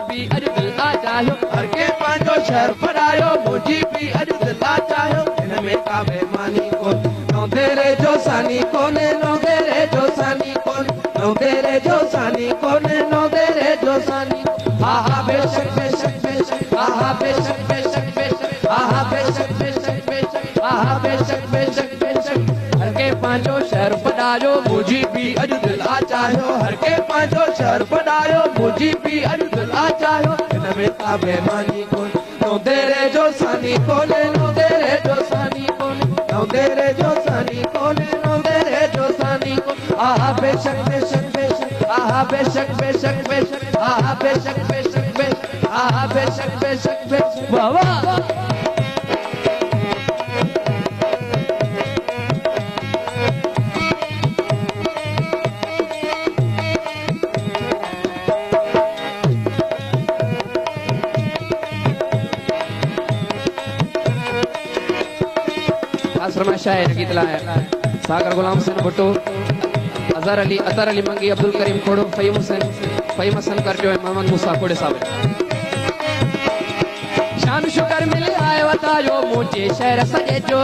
भी अज दिल आ चाहियो हर के पंहिंजो शहर फरायो मुझी भी अज दिल आ चाहियो इन में का बेमानी कोन नौंदेरे जो सानी कोने नौंदेरे जो सानी कोन नौंदेरे जो सानी कोने नौंदेरे जो सानी आहा बेशक बेशक बेशक आहा बेशक बेशक बेशक आहा बेशक बेशक बेशक आहा बेशक बेशक बेशक हर के पंहिंजो शहर फरायो मुझी भी अज दिल आ चाहियो हर के पंहिंजो शहर फरायो मुझी भी अज दिल आ चाहियो इन में का बेमानी कोन नौंदेरे जो सानी कोने नौंदेरे जो सानी कोने नौंदेरे जो सानी कोने नौंदेरे जो सानी कोने आहा बेशक बेशक बेशक आहा बेशक बेशक बेशक आहा बेशक बेशक बेशक आहा बेशक बेशक बेशक वाह वाह आश्रम शायर गीत लाया सागर गुलाम हुसैन भुट्टो अजहर अली मंगी अब्दुल करीम खोड़ो फहीम हसन करजो मोहम्मद मूसा खोड़े साहब शान शुक्र मिले आए वतायो मुझे शहर सजे जो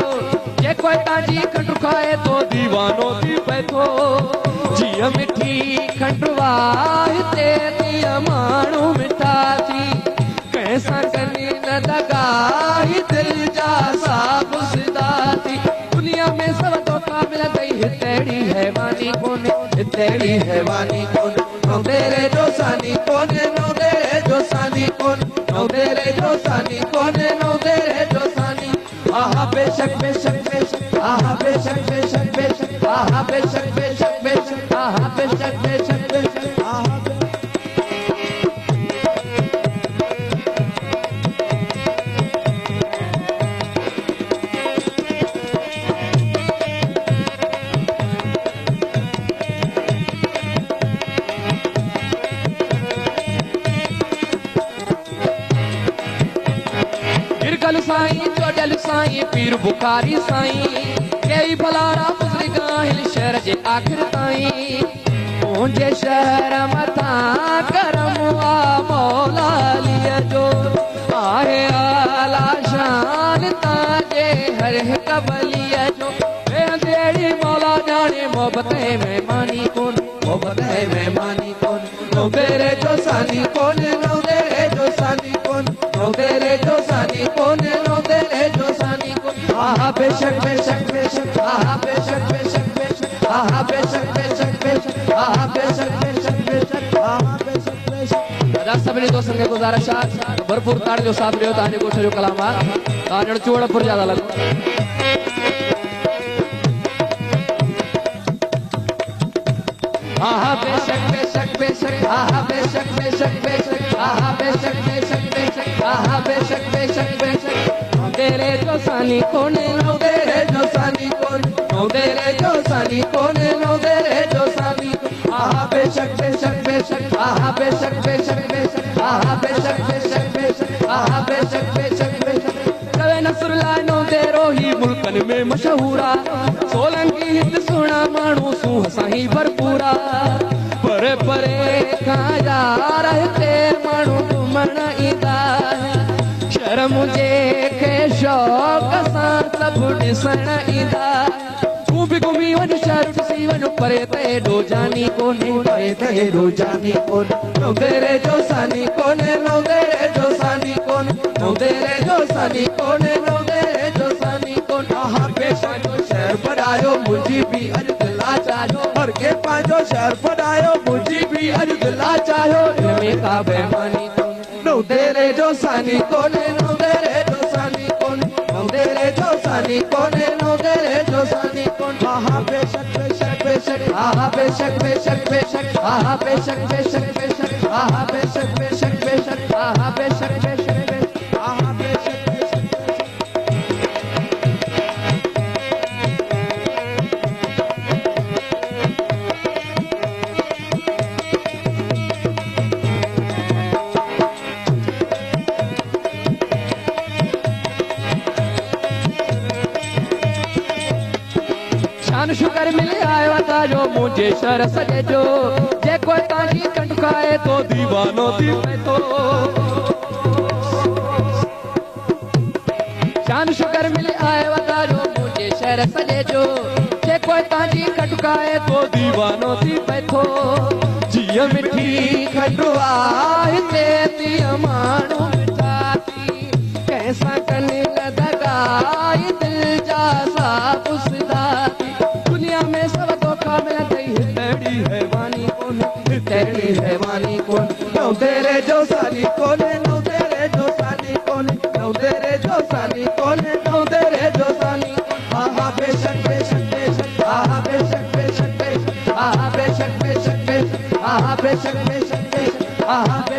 जे कोई ताजी खंड खाए तो दीवानो दी बैठो जिया मिठी खंडवा ते दिया माणू मिठा थी कैसा कनी न दगाही दिल जा साब सिदाती दुनिया में सब तो काबिल गई तेरी हैवानी कोने तेरी हैवानी कोने नौंदेरे जो सानी कोने नौंदेरे जो सानी कोने नौंदेरे जो सानी कोने नौंदेरे जो सानी आहा बेशक बेशक बेशक आहा बेशक बेशक बेशक आहा बेशक बेशक बेशक आहा बेशक बेशक बेशक आहा साईं चोडल साईं पीर बुखारी साईं कई भलारा मुजरी गाहिल शहर जे आखिर ताईं मुझे शहर मथा करम आ मौला लिया जो आहे आला शान ताजे हर कबलिया जो बेड़ी मौला जाने मोहब्बत में मानी कोन मोहब्बत में मानी कोन नौंदेरे जो सानी कोने नौंदेरे जो सानी कोन नौंदेरे जो सानी कोने नौंदेरे जो सानी कोन आहा बेशक बेशक बेशक आहा बेशक बेशक बेशक आहा बेशक बेशक बेशक आहा बेशक बेशक बेशक आहा बेशक बेशक दादा सभिनी दोस्तन खे गुज़ारिश आहे भरपूर ताड़ जो साथ ॾियो तव्हांजे ॻोठ जो कलाकार तव्हां ॼण चोड़पुर जा था लॻो आहा बेशक बेशक बेशक आहा बेशक बेशक बेशक आहा बेशक बेशक बेशक आहा बेशक बेशक बेशक नौंदेरे जो सानी कोने नौंदेरे जो सानी कोने नौंदेरे जो सानी कोने नौंदेरे जो सानी आहा बेशक बेशक बेशक आहा बेशक बेशक बेशक आहा बेशक बेशक बेशक आहा बेशक बेशक बेशक कवे नसरुल्लाह नौंदेरो ही मुल्कन में मशहूरा सोलंकी हित सुना माण्हू सू साईं भरपूरा परे परे खाजा रहते माण्हू घुमण ईंदा शर्म जे खे शौक़ सां सभु ॾिसण ईंदा तूं बि घुमी वञ शहर ॾिसी वञ परे ते एॾो जानी कोन्हे परे ते एॾो जानी कोन्हे नौंदेरे जो सानी कोन्हे नौंदेरे जो सानी कोन्हे नौंदेरे जो सानी कोन्हे नौंदेरे जो सानी कोन्हे आहा बेशक शहर फरायो मुंहिंजी बि अॼु दिल आ चाहियो हर के पंहिंजो शहर फरायो मुंहिंजी बि अॼु दिल आ चाहियो इन में का बेईमानी कोन्हे नौंदेरे जो सानी कोन्हे नौंदेरे जो सानी कोन्हे नौंदेरे जो सानी कोन्हे नौंदेरे जो सानी कोन्हे आहा बेशक बेशक बेशक आहा बेशक बेशक बेशक आहा बेशक बेशक बेशक आहा बेशक बेशक बेशक आहा बेशक बेशक बेशक आहा बेशक बेशक शान शुक्र मिले आयो ताजो मुझे शर सजे जो जे कोई ताजी कंठ खटकाए तो दीवानो थी मैं तो शान शुगर मिली आए वतारो मुझे शहर सजे जो जे कोई ताजी खटकाए तो दीवानो थी बैठो जिया मिठी खटुआ हिते थी माण्हू मिठाती कैसा कने लदगाई दिल जा साफ सुधाती दुनिया में सब धोखा मिलते ही तेरी हैवानी कौन तेरी हैवानी कौन नौ तेरे जो साली कौन नौ तेरे जो साली कौन नौ तेरे जो साली कौन नौ तेरे जो साली आहा बेशक बेशक बेशक आहा बेशक बेशक बेशक आहा बेशक बेशक बेशक आहा बेशक बेशक बेशक आहा